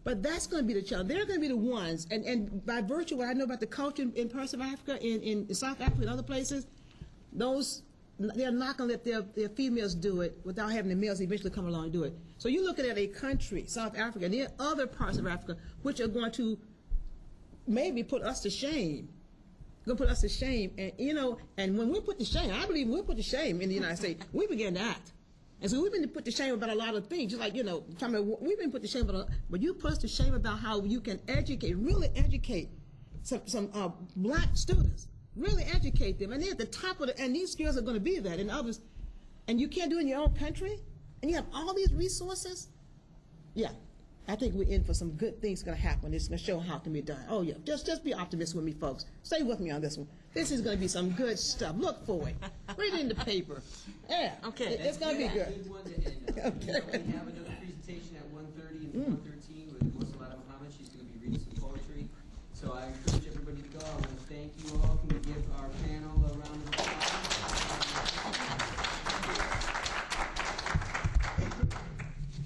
But that's going to be the challenge. They're going to be the ones, and by virtue of what I know about the culture in parts of Africa, in South Africa and other places, they're not going to let their females do it without having the males eventually come along and do it. So you're looking at a country, South Africa, and there are other parts of Africa which are going to maybe put us to shame. And and when we're put to shame, I believe we're put to shame in the United States, we begin to act. And so we've been put to shame about a lot of things, just like, we've been put to shame about, but you put us to shame about how you can really educate some black students, really educate them. And they're at the top of and these girls are going to be that, and others, and you can't do it in your own country, and you have all these resources. Yeah, I think we're in for some good things going to happen. It's going to show how it can be done. Oh, yeah, just be optimistic with me, folks. Stay with me on this one. This is going to be some good stuff. Look for it. Read it in the paper. Yeah. Okay. It's going to be good. Good one to end on. Okay. We have another presentation at 1:30 and 1:13 with Muslimah Muhammad. She's going to be reading some poetry. So I